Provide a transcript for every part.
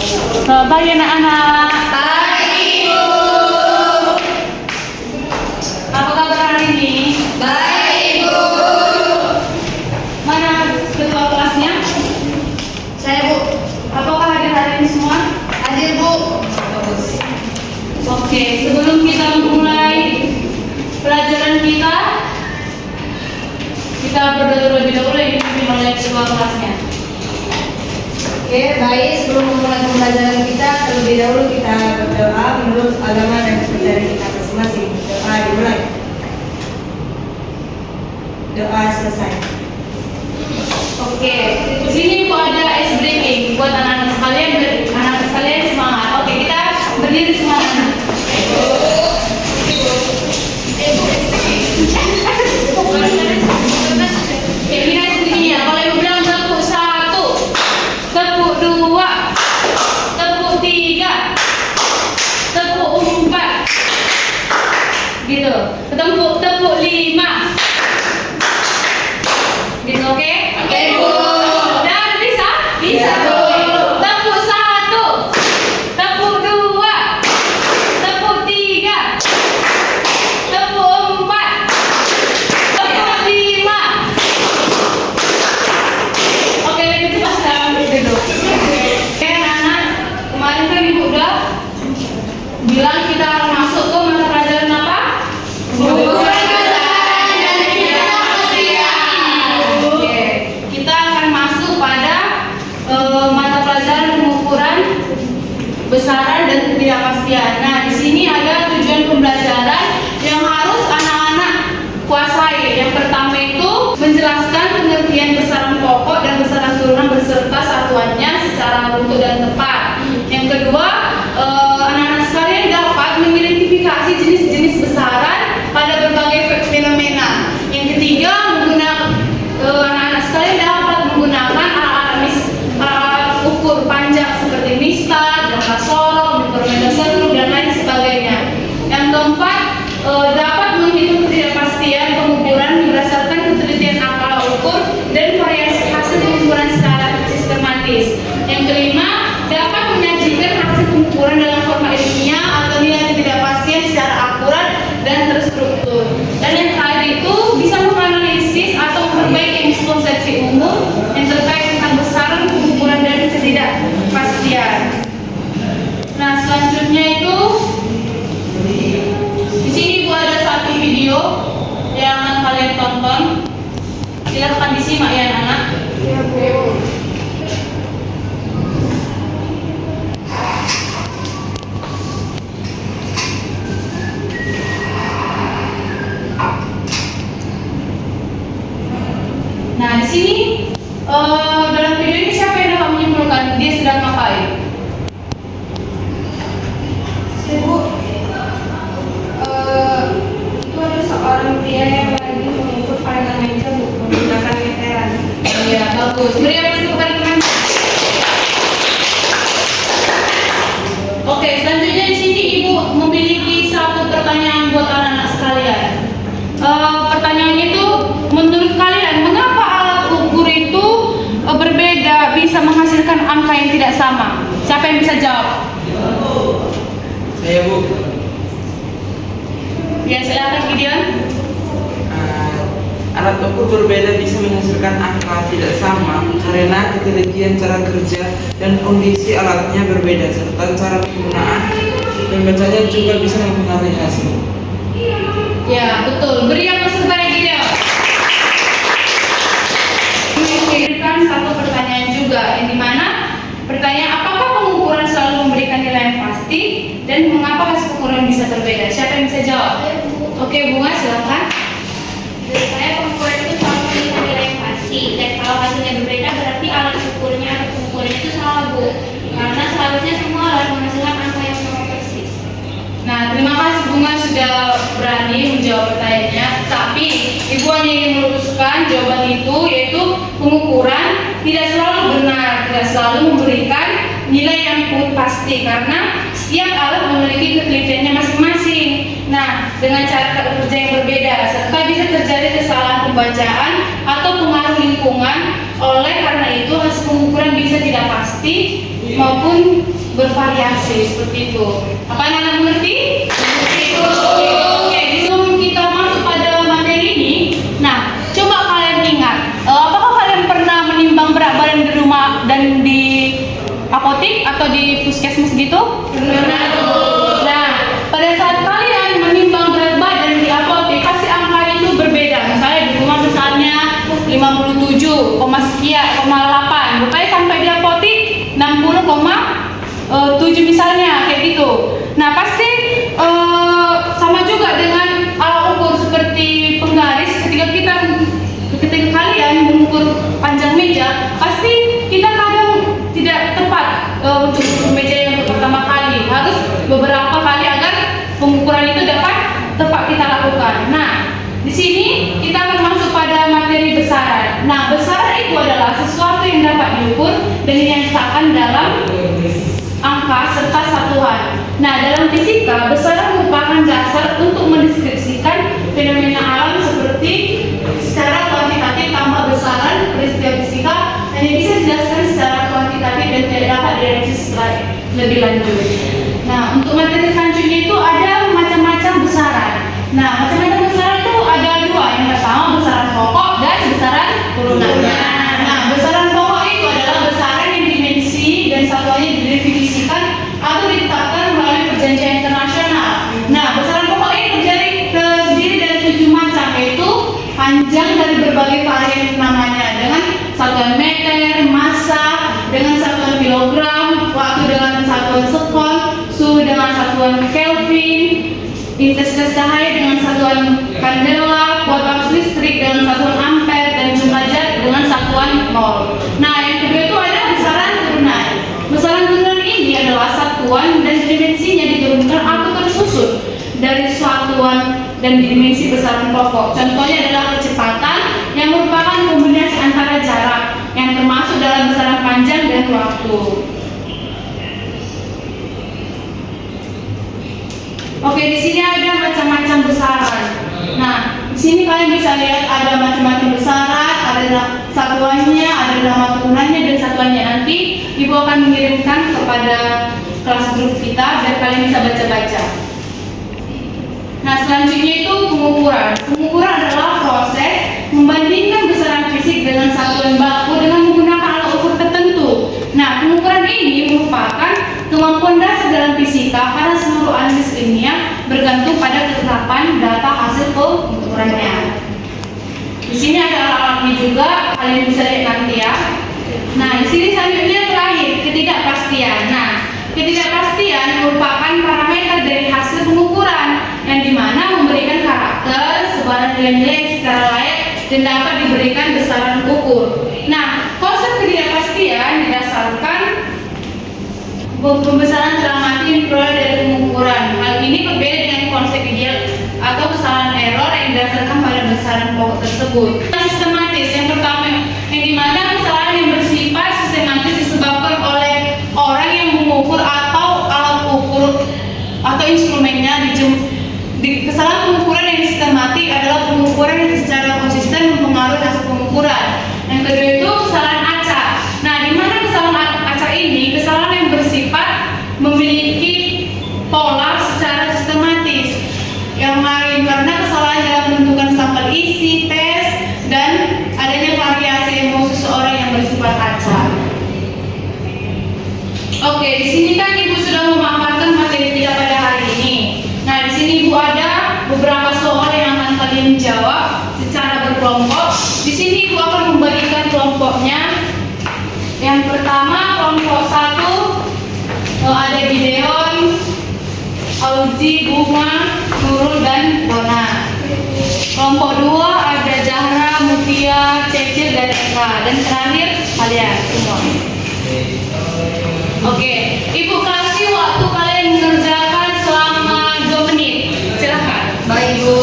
Baik anak-anak. Pagi Ibu. Apa kabar hari ini? Baik Ibu. Mana ketua kelasnya? Saya Bu. Apakah hadir hari ini semua? Hadir Bu. Oke, sebelum kita memulai pelajaran kita berdoa terlebih dahulu yang dipimpin oleh ketua kelasnya. Oke, baik. Sebelum memulai pembelajaran kita, terlebih dahulu kita berdoa menurut agama dan kepercayaan kita masing-masing. Doa dimulai. Doa selesai. Oke, di sini Bu ada ice breaking buat anak-anak sekalian semangat. Oke, kita berdiri semangat. Ini ice breakingnya. Kalau Ibu bilang tepuk 1, tepuk 2, tepuk 3, tepuk 4, gitu. Tepuk 5. Gitu, oke? Oke, Bu. Dan bisa? Bisa, Bu. Tepuk 1, tepuk 2, tepuk 3, tepuk 4, tepuk 5. Oke, lebih cepat sekarang duduk. Oke, anak-anak, kemarin kan Ibu udah bilang kita akan masuk ke mata pelajaran apa? Pengukuran besaran dan ketidakpastian. Oke, kita akan masuk pada mata pelajaran pengukuran besaran dan ketidakpastian. Nah, di sini ada tujuan pembelajaran yang harus anak-anak kuasai. Yang pertama itu menjelaskan pengertian besaran pokok dan besaran turunan beserta satuannya secara runtuh dan tepat. Yang kedua, anak-anak sekalian dapat mengidentifikasi jenis-jenis besaran pada berbagai fenomena. Yang ketiga, anak-anak sekalian dapat menggunakan alat ukur panjang seperti mistar, jangka sorong, mikrometer seluruh, dan lain sebagainya. Yang keempat, dapat menghitung ketidakpastian pengukuran berdasarkan ketelitian alat ukur dan variasi hasil pengukuran secara sistematis. Yang kelima, dapat menyajikan hasil pengukuran dalam format ilmiah atau nilai ketidakpastian secara akurat dan terstruktur. Dan yang terakhir itu bisa menganalisis atau memperbaiki miskonsepsi umum yang terkait tentang besaran pengukuran dan ketidakpastian. Nah, selanjutnya itu di sini Bu ada satu video yang akan kalian tonton. Silahkan disimak ya anak-anak. Ya Bu. Nah, di sini dalam video ini siapa yang dapat menyimpulkan dia sedang ngapain? Bu, itu ada seorang pria yang lagi mengukur panjang meja Bu, menggunakan meteran. Iya, bagus. Beri apa teman teman? Oke, selanjutnya di sini Ibu memiliki satu pertanyaan buat anak-anak sekalian. Pertanyaannya itu, menurut kalian mengapa alat ukur itu berbeda bisa menghasilkan angka yang tidak sama? Siapa yang bisa jawab? Saya Bu. Ya, silakan Gideon. Alat ukur berbeda bisa menghasilkan angka tidak sama karena ketelitian cara kerja dan kondisi alatnya berbeda serta cara penggunaan dan bacanya juga bisa mempengaruhi hasil. Ya, betul. Beri yang pesertanya Gideon. Memberikan satu pertanyaan juga, yang dimana pertanyaan apakah pengukuran selalu memberikan nilai yang pasti dan mengapa hasil pengukuran bisa berbeda? Siapa yang bisa jawab? Oke, Bunga silakan. Menurut saya pengukuran itu selalu memberikan nilai yang pasti, dan kalau hasilnya berbeda berarti alat ukurnya atau pengukurannya itu salah Bu, karena seharusnya semua alat menghasilkan angka yang sama persis. Nah, terima kasih Bunga sudah berani menjawab pertanyaannya. Tapi Ibu hanya ingin meluruskan jawaban itu, yaitu pengukuran tidak selalu benar, tidak selalu memberikan nilai yang pasti karena setiap alat memiliki ketelitiannya masing-masing. Nah, dengan cara kerja yang berbeda, serta bisa terjadi kesalahan pembacaan atau pengaruh lingkungan. Oleh karena itu, hasil pengukuran bisa tidak pasti maupun bervariasi seperti itu. Apa yang Anda mengerti? Oke, sebelum kita masuk pada materi ini, nah coba kalian ingat, apakah kalian pernah menimbang berat badan di rumah dan di apotek atau di puskesmas gitu? Pernah. Nah, pada saat kalian menimbang berat badan di apotek, pasti angka itu berbeda. Misalnya di rumah misalnya 57, sekian, 8. Rupanya sampai di apotek 60,7 misalnya, kayak gitu. Nah, pasti sama juga dengan alat ukur seperti penggaris. Ketika kalian mengukur panjang meja, pasti kita kadang tidak tepat untuk meja yang pertama kali. Harus beberapa kali agar pengukuran itu dapat tepat kita lakukan. Nah, di sini kita akan masuk pada materi besaran. Nah, besaran itu adalah sesuatu yang dapat diukur dan dinyatakan dalam angka serta satuan. Nah, dalam fisika, besaran merupakan dasar untuk mendeskripsikan fenomena alam seperti secara kuantitatif. Tanpa besaran, peristiwa fisika hanya bisa dijelaskan secara kuantitatif dan tidak dapat dianalisis lebih lanjut. Nah, untuk materi selanjutnya itu ada macam-macam besaran. Nah, macam-macam besaran itu ada dua. Yang pertama besaran pokok dan besaran turunan. Nah, besaran pokok itu adalah besaran yang dimensi dan satuannya didefinisikan atau ditetapkan melalui perjanjian internasional. Nah, besaran pokok ini terdiri dari 7 macam, yaitu panjang dari berbagai varian namanya dengan satuan meter, massa dengan satuan kilogram, waktu dengan satuan sekon, suhu dengan satuan Kelvin, intensitas cahaya dengan satuan kandela, kuat arus listrik dengan satuan ampere, dan jumlah zat dengan satuan mol. Nah, yang kedua itu ada besaran turunan. Besaran turunan ini adalah satuan dan dimensinya diturunkan atau tersusun dari satuan dan dimensi besaran pokok. Contohnya adalah kecepatan yang merupakan kombinasi antara jarak yang termasuk dalam besaran panjang dan waktu. Oke, di sini ada macam-macam besaran. Nah, di sini kalian bisa lihat ada macam-macam besaran, ada satuannya, ada nama turunannya dan satuannya. Nanti Ibu akan mengirimkan kepada kelas grup kita biar kalian bisa baca-baca. Nah, selanjutnya itu pengukuran. Pengukuran adalah proses membandingkan besaran fisik dengan satuan baku dengan menggunakan alat ukur tertentu. Nah, pengukuran ini merupakan kemampuan dasar dalam fisika karena seluruh analisis ilmiah bergantung pada ketetapan data hasil pengukurannya. Di sini ada alat-alatnya juga, kalian bisa lihat nanti ya. Nah, di sini selanjutnya terakhir ketidakpastian. Nah, ketidakpastian merupakan parameter dari hasil pengukuran yang dimana memberikan karakter sebaran nilai-nilai secara layak dan dapat diberikan besaran ukur. Nah, konsep ketidakpastian didasarkan pembesaran dalam arti yang diperoleh dari pengukuran. Hal ini berbeda dengan konsep ideal atau kesalahan error yang didasarkan pada besaran pokok tersebut. Sistematis yang pertama, yang dimana kesalahan yang bersifat sistematis disebabkan oleh orang yang mengukur atau alat ukur atau instrumennya. Kesalahan pengukuran yang sistematik adalah pengukuran yang secara konsisten mempengaruhi hasil pengukuran. Yang kedua itu kesalahan acak. Nah, di mana kesalahan acak ini kesalahan yang bersifat memiliki pola secara sistematis. Yang lain karena kesalahan dalam menentukan sampel isi tes dan adanya variasi emosi seseorang yang bersifat acak. Oke, di sini kan Ibu sudah memaparkan materi kita pada hari ini. Nah, di sini Ibu ada beberapa soal yang akan kalian jawab secara berkelompok. Di sini Ibu akan membagikan kelompoknya. Yang pertama kelompok 1 ada Gideon, Auzi, Bunga, Nurul dan Bona. Kelompok 2 ada Zahra, Mutia, Cecil dan Eka. Dan terakhir kalian semua. Oke, Ibu kasih waktu kalian mengerjakan selama 2 menit. Silakan. Baik, Bu.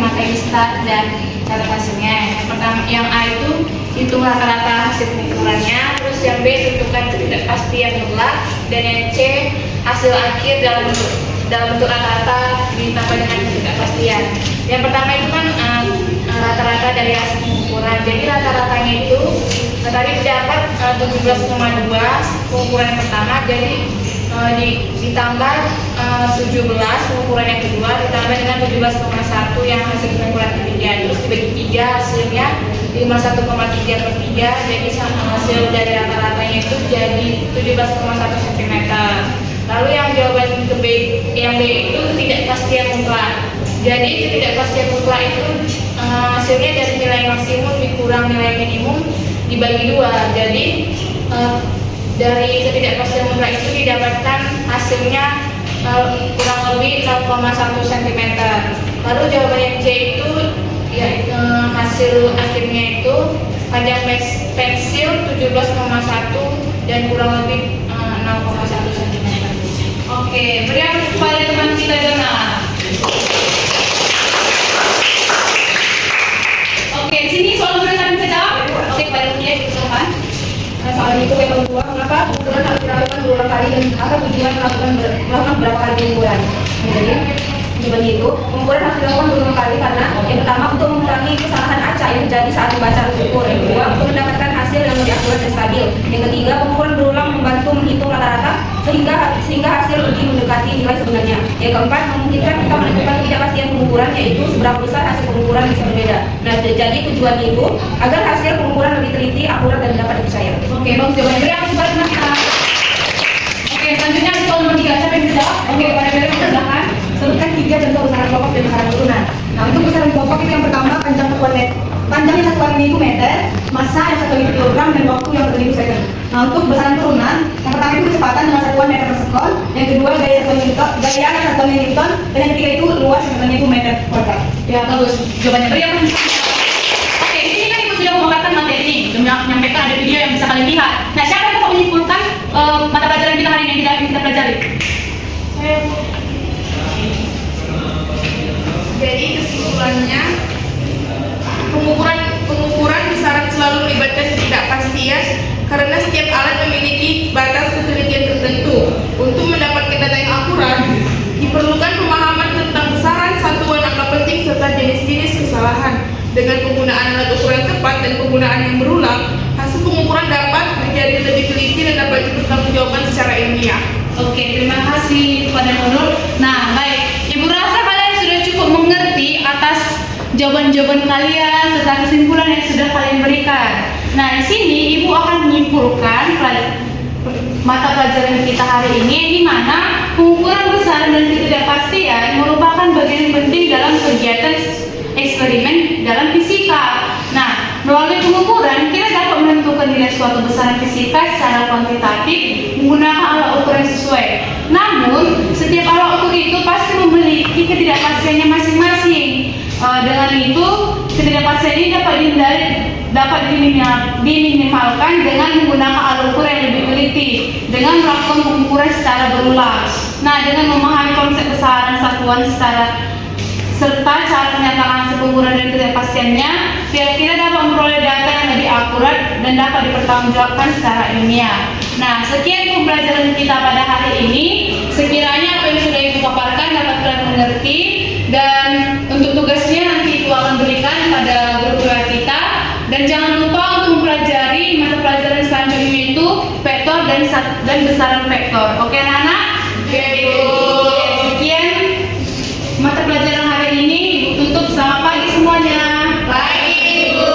materi start dan cara hasilnya. Yang pertama, yang A itu hitung rata-rata hasil pengukurannya, terus yang B tentukan ketidakpastian mutlak, dan yang C hasil akhir dalam bentuk rata-rata ditambah dengan ketidakpastian. Yang pertama itu kan rata-rata dari hasil pengukuran. Jadi rata-ratanya itu tadi dapat 17,2 pengukuran yang pertama, jadi ditambah 17 pengukuran yang kedua, ditambah dengan 17,1 yang hasil pengukuran ketiga, terus dibagi 3 hasilnya 51,3/3, jadi hasil dari rata-ratanya itu jadi 17,1 cm. Lalu yang jawaban ke B, yang B itu ketidakpastian mutlak. Jadi ketidakpastian mutlak itu hasilnya dari nilai maksimum dikurang nilai minimum dibagi 2. Jadi dari ketidakpastian mutlak itu didapatkan hasilnya kurang lebih 0,1 cm. Lalu jawaban yang C itu ya, hasil akhirnya itu panjang pensil 17,1 dan kurang lebih 0,1 cm. Oke, beri aplaus kepada teman kita Dona. Oke, sini soal tulisan bisa jawab. Oke, pada dia silakan. Soal itu yang kedua, mengapa pengukuran harus dilakukan berulang kali dan apa tujuan melakukan berapa kali pengukuran? Jadi jawabannya itu pengukuran harus dilakukan berulang kali karena yang pertama untuk mengurangi kesalahan acak yang terjadi saat membaca ukur, yang kedua untuk mendapatkan hasil yang lebih akurat dan stabil, yang ketiga pengukuran berulang membantu menghitung rata-rata sehingga hasil lebih mendekati nilai sebenarnya, yang keempat memungkinkan kita menentukan ketidakpastian pengukuran yaitu seberapa besar hasil pengukuran bisa berbeda. Nah, jadi tujuannya itu agar hasil pengukuran lebih teliti, akurat dan dapat dipercaya. Oke, bagus jawabannya. Beri aplaus kepada teman kita. Oke, selanjutnya soal nomor 3, siapa yang bisa jawab? Oke, pada Beri silakan. Sebutkan 3 contoh besaran pokok dan besaran turunan. Nah, untuk besaran pokok itu yang pertama panjangnya satuan ini itu meter, massa yang 1 kilogram dan waktu yang 1.000 second. Nah, untuk besaran turunan, yang pertama itu kecepatan dengan satuan meter per sekon, yang kedua gaya yang satuannya Newton, dan yang ketiga itu luas yang satuannya itu meter kuadrat. Ya, bagus. Jawabannya beri aplaus. Oke, di sini kan Ibu sudah memaparkan materi ini, menyampaikan ada video yang bisa kalian lihat. Nah, siapa yang dapat menyimpulkan mata pelajaran kita hari ini yang kita pelajari? Jadi kesimpulannya, pengukuran besaran selalu melibatkan ketidakpastian karena setiap alat memiliki batas ketelitian tertentu. Untuk mendapatkan data yang akurat, diperlukan pemahaman tentang besaran, satuan angka penting serta jenis-jenis kesalahan. Dengan penggunaan alat ukuran tepat dan penggunaan yang berulang, hasil pengukuran dapat menjadi lebih teliti dan dapat dipertanggungjawabkan secara ilmiah. Oke, terima kasih kepada Nurul. Nah, baik. Ibu rasa kalian sudah cukup mengerti atas jawaban-jawaban kalian serta kesimpulan yang sudah kalian berikan. Nah, di sini Ibu akan menyimpulkan mata pelajaran kita hari ini, di mana pengukuran besaran dan ketidakpastian merupakan bagian penting dalam kegiatan eksperimen dalam fisika. Nah, melalui pengukuran kita dapat menentukan nilai suatu besaran fisika secara kuantitatif menggunakan alat ukur yang sesuai. Namun, setiap alat ukur itu pasti memiliki ketidakpastiannya masing-masing. Dengan itu, ketidakpastian ini dapat diminimalkan dengan menggunakan alat ukur yang lebih teliti, dengan melakukan pengukuran secara berulang. Nah, dengan memahami konsep besaran satuan serta cara menyatakan hasil pengukuran dan ketidakpastiannya, kita dapat memperoleh data yang lebih akurat dan dapat dipertanggungjawabkan secara ilmiah. Nah, sekian pembelajaran kita pada hari ini. Sekiranya apa yang sudah Ibu paparkan dapat kalian mengerti, dan untuk tugasnya nanti Ibu akan berikan pada guru kita. Dan jangan lupa untuk mempelajari mata pelajaran selanjutnya itu vektor dan besaran vektor. Oke, anak-anak? Oke, Bu. Sekian mata pelajaran hari ini. Ibu tutup. Selamat pagi semuanya. Baik, Ibu.